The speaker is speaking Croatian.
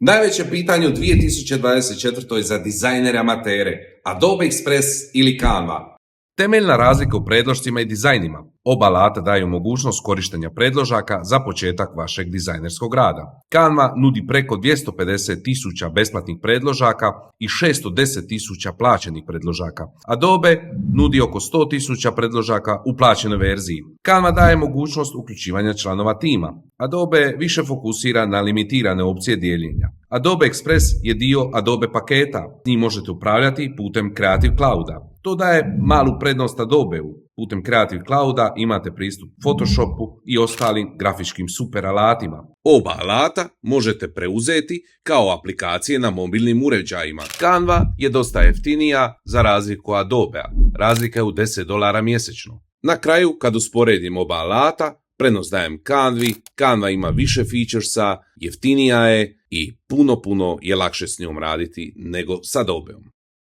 Najveće pitanje u 2024. za dizajnere amatere, Adobe Express ili Canva. Temeljna razlika u predložcima i dizajnima. Oba alata daju mogućnost korištenja predložaka za početak vašeg dizajnerskog rada. Canva nudi preko 250.000 besplatnih predložaka i 610.000 plaćenih predložaka. Adobe nudi oko 100.000 predložaka u plaćenoj verziji. Canva daje mogućnost uključivanja članova tima. Adobe više fokusira na limitirane opcije dijeljenja. Adobe Express je dio Adobe paketa. S njim možete upravljati putem Creative Clouda. To daje malu prednost Adobeu. Putem Creative Clouda imate pristup Photoshopu i ostalim grafičkim super alatima. Oba alata možete preuzeti kao aplikacije na mobilnim uređajima. Canva je dosta jeftinija za razliku od Adobea. Razlika je u $10 mjesečno. Na kraju, kad usporedim oba alata, prednost dajem Canvi. Canva ima više featuresa, jeftinija je i puno je lakše s njom raditi nego s Adobeom.